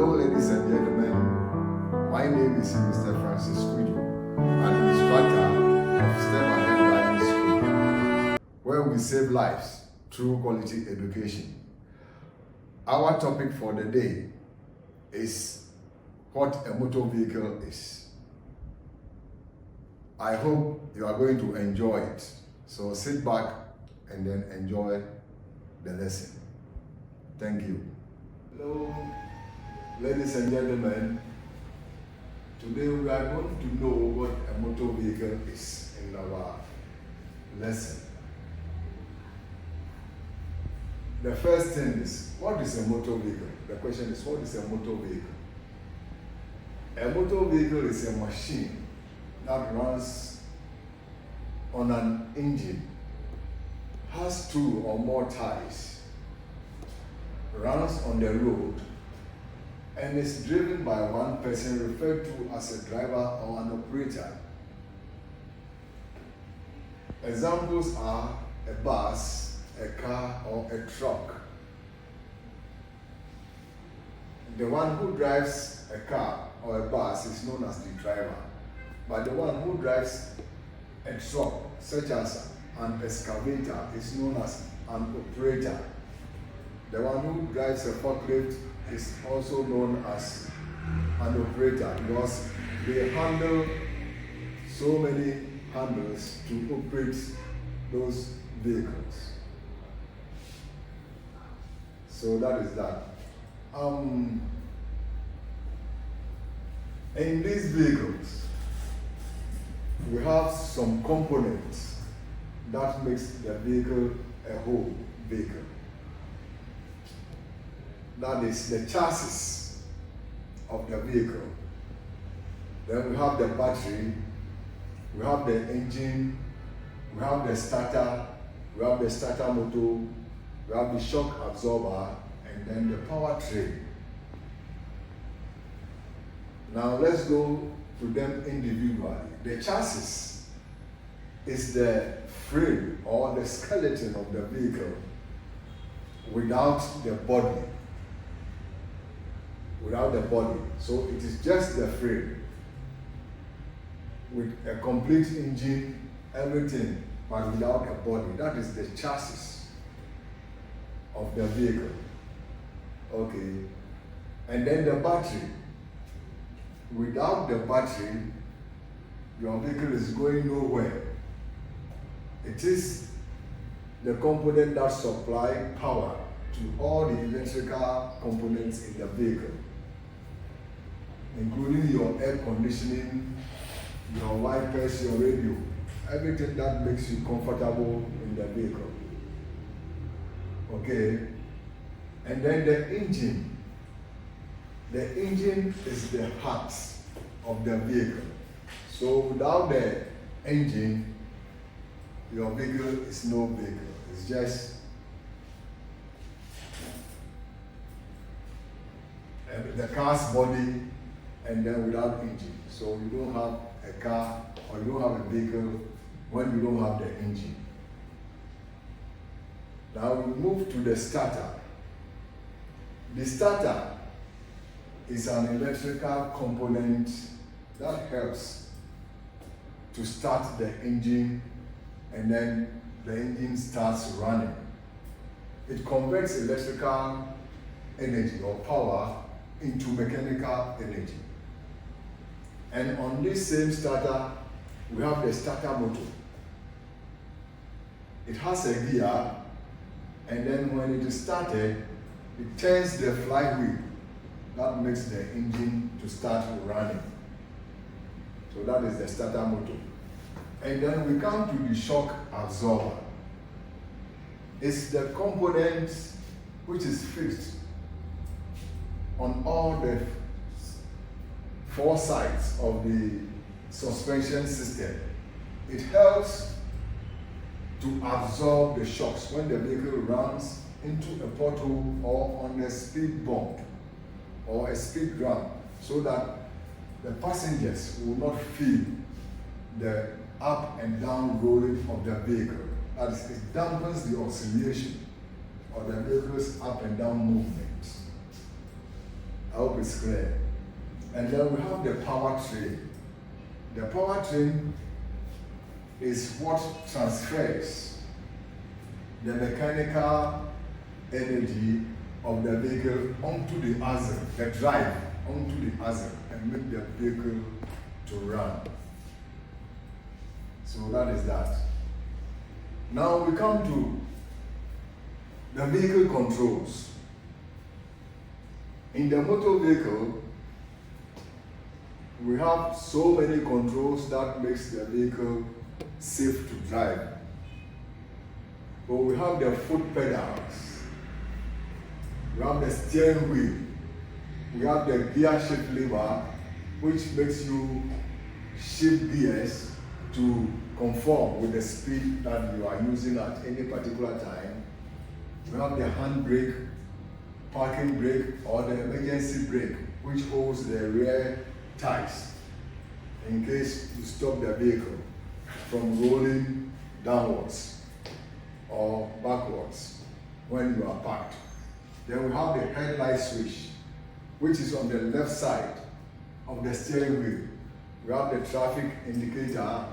Hello, ladies and gentlemen. My name is Mr. Francis Kujo, an instructor of STEM and Driving School, where we save lives through quality education. Our topic for the day is what a motor vehicle is. I hope you are going to enjoy it. So sit back and then enjoy the lesson. Thank you. Hello, ladies and gentlemen. Today we are going to know what a motor vehicle is in our lesson. The first thing is, what is a motor vehicle? The question is, what is a motor vehicle? A motor vehicle is a machine that runs on an engine, has two or more tires, runs on the road, and is driven by one person referred to as a driver or an operator. Examples are a bus, a car, or a truck. The one who drives a car or a bus is known as the driver, but the one who drives a truck, such as an excavator, is known as an operator. The one who drives a forklift is also known as an operator because they handle so many handles to operate those vehicles. So that is that. In these vehicles, we have some components that makes the vehicle a whole vehicle. That is the chassis of the vehicle. Then we have the battery, we have the engine, we have the starter, we have the starter motor, we have the shock absorber, and then the powertrain. Now let's go to them individually. The chassis is the frame or the skeleton of the vehicle without the body. So it is just the frame with a complete engine, everything, but without a body. That is the chassis of the vehicle. Okay. And then the battery. Without the battery, your vehicle is going nowhere. It is the component that supplies power to all the electrical components in the vehicle, including your air conditioning, your wipers, your radio, everything that makes you comfortable in the vehicle. Okay? And then the engine. The engine is the heart of the vehicle. So without the engine, your vehicle is no vehicle. It's just the car's body and then without engine. So you don't have a car or you don't have a vehicle when you don't have the engine. Now we move to the starter. The starter is an electrical component that helps to start the engine, and then the engine starts running. It converts electrical energy or power into mechanical energy. And on this same starter, we have the starter motor. It has a gear, and then when it is started, it turns the flywheel that makes the engine to start running. So that is the starter motor. And then we come to the shock absorber. It's the component which is fixed on all the four sides of the suspension system. It helps to absorb the shocks when the vehicle runs into a pothole or on a speed bump or a speed ramp, so that the passengers will not feel the up and down rolling of the vehicle. That is, it dampens the oscillation of the vehicle's up and down movement. I hope it's clear. And then we have the powertrain. The powertrain is what transfers the mechanical energy of the vehicle onto the axle, the drive onto the axle, and make the vehicle to run. So that is that. Now we come to the vehicle controls. In the motor vehicle, we have so many controls that makes the vehicle safe to drive. But we have the foot pedals, we have the steering wheel, we have the gear shift lever, which makes you shift gears to conform with the speed that you are using at any particular time. We have the handbrake, parking brake, or the emergency brake, which holds the rear tires in case you stop the vehicle from rolling downwards or backwards when you are parked. Then we have the headlight switch, which is on the left side of the steering wheel. We have the traffic indicator,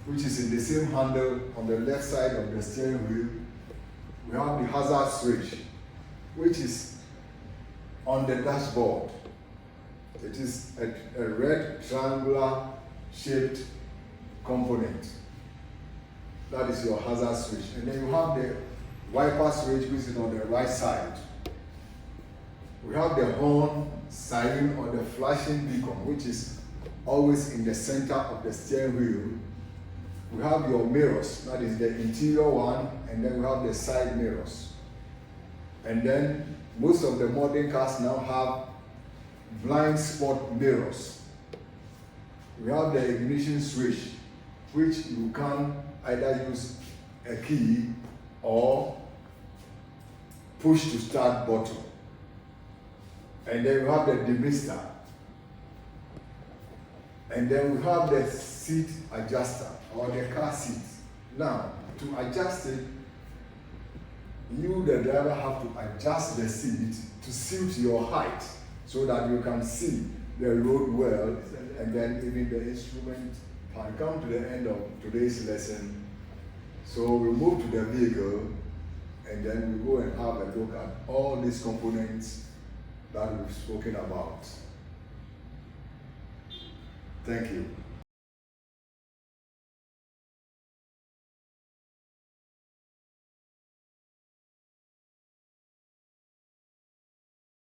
which is in the same handle on the left side of the steering wheel. We have the hazard switch, which is on the dashboard. It is a red triangular shaped component. That is your hazard switch. And then you have the wiper switch, which is on the right side. We have the horn, siren, or the flashing beacon, which is always in the center of the steering wheel. We have your mirrors, that is the interior one, and then we have the side mirrors. And then most of the modern cars now have blind spot mirrors. We have the ignition switch, which you can either use a key or push to start button. And then we have the demister. And then we have the seat adjuster or the car seat. Now, to adjust it, you, the driver, have to adjust the seat to suit your height so that you can see the road well, and then even the instrument. I come to the end of today's lesson. So we move to the vehicle, and then we go and have a look at all these components that we've spoken about. Thank you.